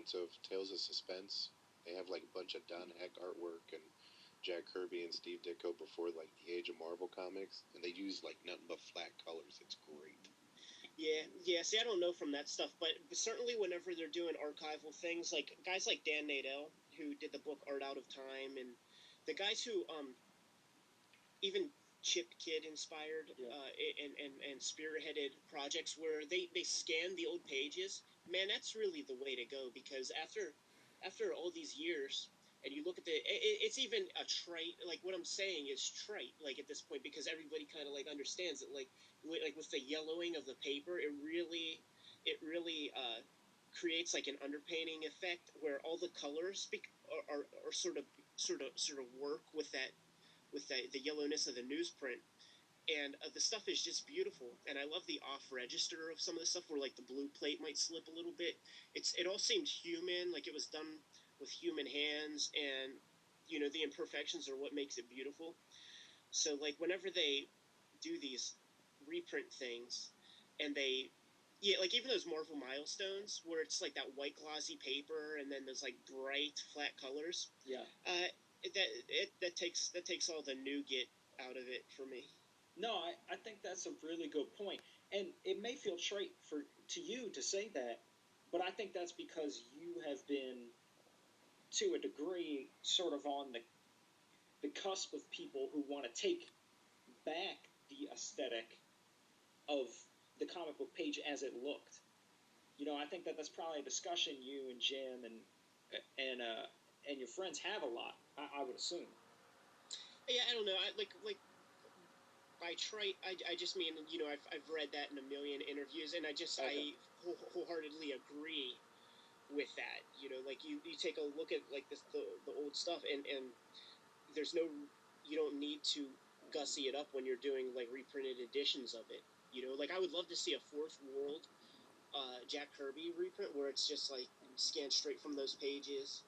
reprints of Tales of Suspense. They have like a bunch of Don Heck artwork and Jack Kirby and Steve Ditko before like the Age of Marvel comics, and they use like nothing but flat colors. It's great. Yeah. See, I don't know from that stuff, but certainly whenever they're doing archival things, like guys like Dan Nadel, who did the book Art Out of Time, and the guys who even Chip Kidd inspired and spearheaded projects where they scan the old pages. Man, that's really the way to go, because after all these years, and you look at it's even a trite, like what I'm saying is trite, like at this point, because everybody kind of like understands it, like with the yellowing of the paper, it really creates like an underpainting effect where all the colors are sort of work with that, with the yellowness of the newsprint. And the stuff is just beautiful, and I love the off register of some of the stuff where like the blue plate might slip a little bit. It all seemed human, like it was done with human hands, and the imperfections are what makes it beautiful. So like whenever they do these reprint things, and like even those Marvel milestones where it's like that white glossy paper and then there's like bright flat colors. Yeah. That takes all the nougat out of it for me. No, I think that's a really good point. And it may feel trite to you to say that, but I think that's because you have been, to a degree, sort of on the cusp of people who want to take back the aesthetic of the comic book page as it looked. I think that's probably a discussion you and Jim and your friends have a lot, I would assume. Yeah, I don't know. By trite, I just mean, I've read that in a million interviews, and I wholeheartedly agree with that. Like you take a look at like the old stuff, and you don't need to gussy it up when you're doing like reprinted editions of it. Like I would love to see a Fourth World Jack Kirby reprint where it's just like scanned straight from those pages.